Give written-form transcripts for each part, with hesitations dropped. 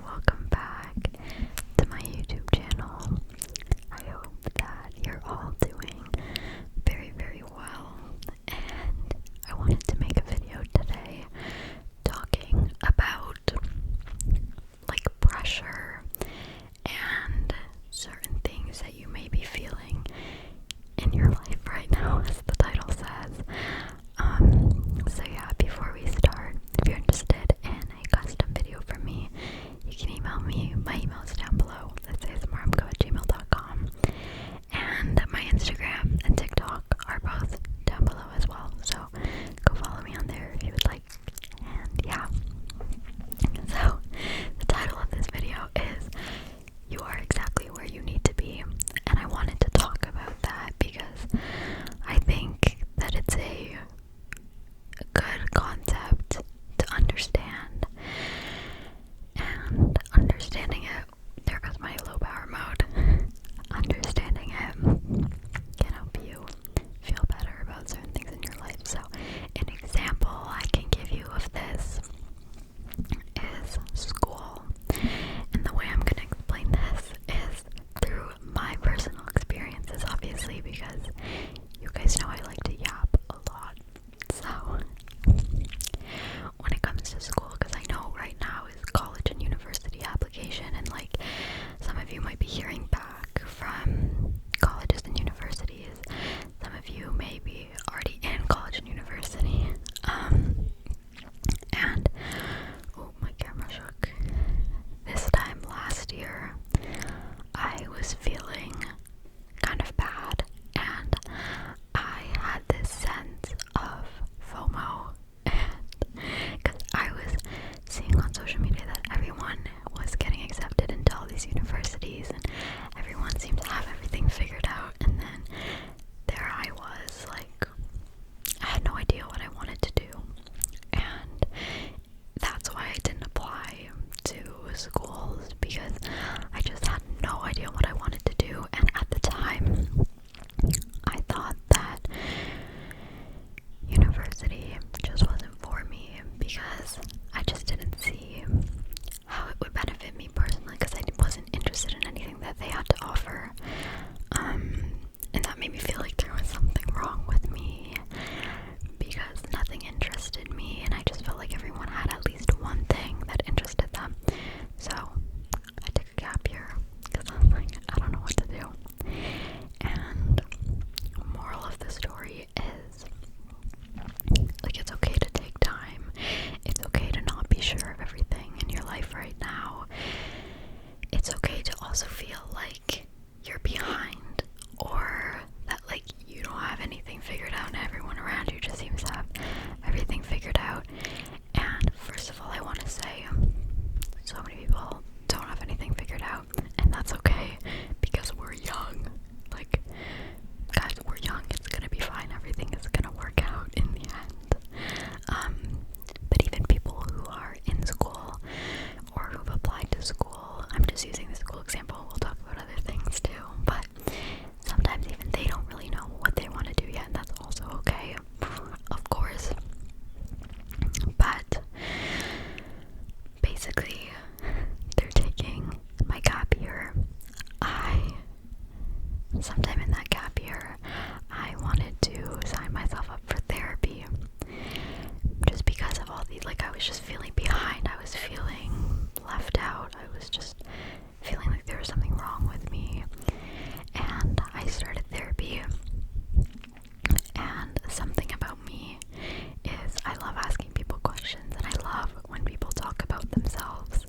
welcome back to my YouTube channel. I hope that you're all doing very, very well, and I wanted to make a video today talking about pressure and certain things that you may be feeling in your life right now, as the title says. So yeah, before we start, if you're interested in a custom video from me, you can email me. My email is down below. It's asmrmco@gmail.com, and my Instagram and TikTok are both down below as well, so go follow me on there if you would like. And yeah, so the title of this video is "You Are Exactly Where You Need to Be," and I wanted to talk about that because I think that it's a good concept to understand, and understanding it, there goes my low power mode, understanding it can help you feel better about certain things in your life. So an example I can give you of this is school, and the way I'm going to explain this is through my personal experiences, obviously, because you guys know I like to yap a lot. So when it comes to school, because I know right now is college and university application, and some of you might be hearing back from colleges and universities, some of you may be already in college and university, and oh, my camera shook. This time last year I was feeling kind of bad, and I had this sense of FOMO, because I was seeing on social media that everyone was getting accepted into all these universities, and everyone seemed to have everything figured out, and then there I was, I had no idea what I wanted to do, and that's why I didn't apply to schools, because I just had no idea what I wanted to do. And at the time, I thought that university just wasn't for me, because I just didn't see how it would benefit me personally, because I wasn't interested in anything that they had to offer, and that made me feel like there was something wrong with me, because nothing interested me, and I just felt like everyone had at least one thing that interested them. So I took a gap year, because I was like, I don't know what to do. And moral of the story is, it's okay to take time. It's okay to not be sure of everything in your life right now. It's okay to also feel like you're behind, or that you don't have anything figured out, and everyone around you just seems to have everything figured out. And first of all, I want to say, so many people don't have anything figured out, and that's okay, because we're young. Guys, we're young. It's gonna be fine. Everything is gonna work out in the end. But even people who are in school or who've applied to school, I'm just using the school example, we'll talk about other things too, but sometimes even they don't really know what they want to do yet, and that's also okay, of course. But basically, they're taking my gap year. Sometime in that gap year, I wanted to sign myself up for therapy, just because of all these, I was just feeling behind, I was feeling left out, I was just feeling like there was something wrong with me, and I started therapy. And something about me is I love asking people questions, and I love when people talk about themselves,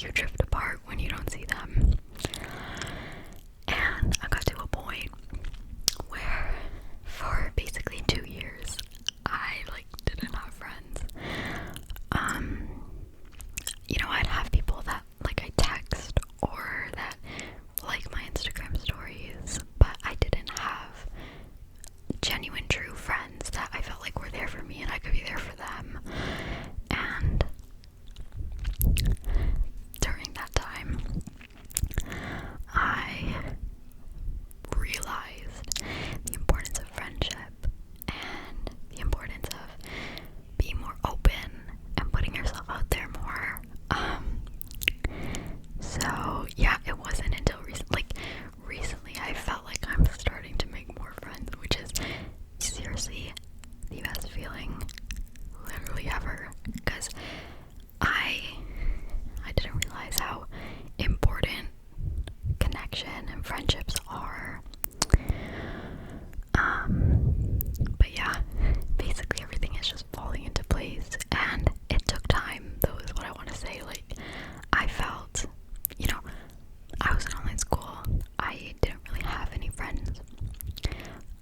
you drift apart when you don't see them. And I got to a point where for basically 2 years I like didn't have friends. I'd have people that like I text or that like my Instagram stories, but I didn't have genuine true friends that I felt like were there for me and I could be there for them. And during that time I realized the importance of friendship and the importance of being more open and putting yourself out there more. So yeah, it wasn't until recently I felt like I'm starting to make more friends, which is seriously the best feeling literally ever, because I didn't realize how important connection and friendships are. But yeah, basically everything is just falling into place, and it took time, though, is what I want to say. Like, I felt, I was in online school, I didn't really have any friends,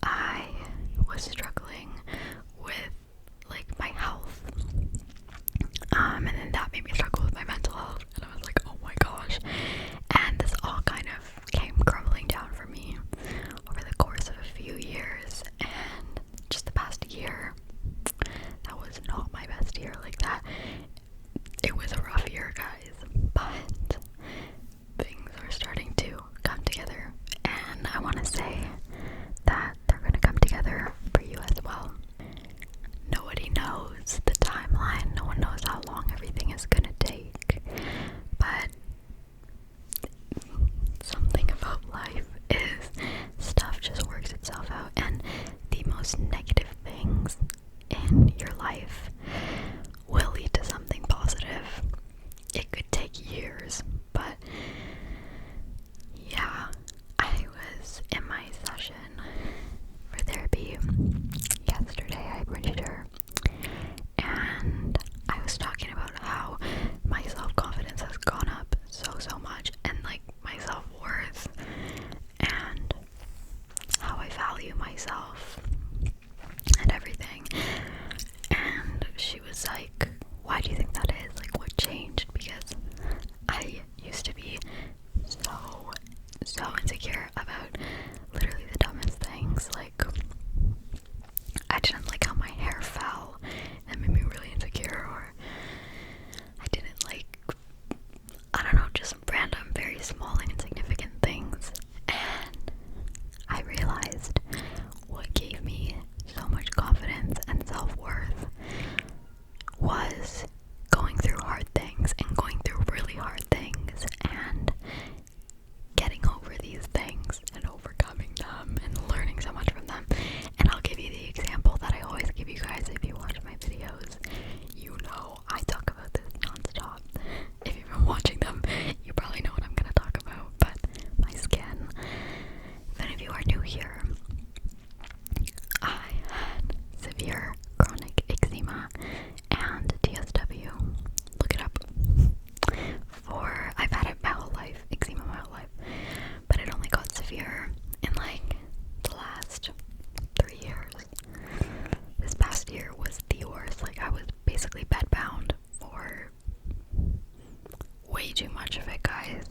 I was struggling with, like, my health, and then that made me struggle with my mental health, and I was like, oh my gosh, and this all kind of came crumbling down for me over the course of a few years. And just the past year, that was not my best year. Like, that, it was a rough year, guys, but things are starting to come together, and I want to say that they're going to come together for you as well. Nobody knows the timeline, no one knows how long everything is going to take, but something about life is stuff just works itself out, and the most negative things in your life will lead to something positive. It could take years, but yeah, I was in my session for therapy yesterday. I approached her and I was talking about how my self-confidence has gone up so much, and like my self-worth and how I value myself and everything. And she was like, why do you think that is? Like, what changed? Because I used to be so insecure about literally the dumbest things. Like, I didn't like how my hair fell. That made me really insecure. Or I didn't like, I don't know, just random, very small and insignificant things. And I realized what gave me so much confidence and self-worth was going through hard things and going through really hard things and getting over these things and overcoming them and learning so much from them. And I'll give you the example that I always give you guys if you watch my videos. You know I talk about this non-stop. If you've been watching them, you probably know what I'm gonna talk about. But my skin, if any of you are new here, I had severe chronic eczema and TSW. Look it up. I've had it my whole life, eczema my whole life, but it only got severe in like the last 3 years. This past year was the worst. Like, I was basically bedbound for way too much of it, guys.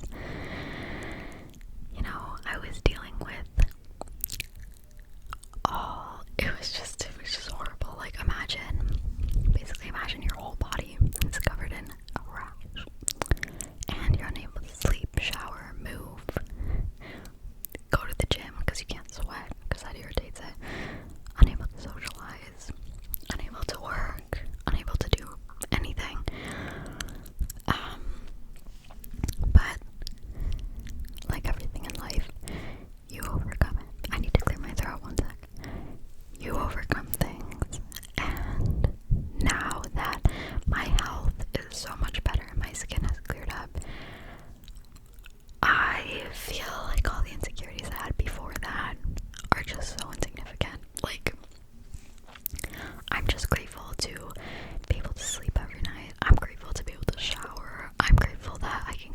I was dealing with it was just horrible. Like, imagine your whole body is covered in a rash, and you're unable to sleep, shower, move, go to the gym because you can't sweat because that irritates it, unable to socialize, unable to work, unable to do anything. But like everything in life, you overcome it. I need to clear my throat one sec. You overcome things, and now that my health is so much better and my skin has cleared up, I feel like all the insecurities I had before that are just so insignificant. Like, I'm just grateful to be able to sleep every night. I'm grateful to be able to shower. I'm grateful that I can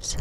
So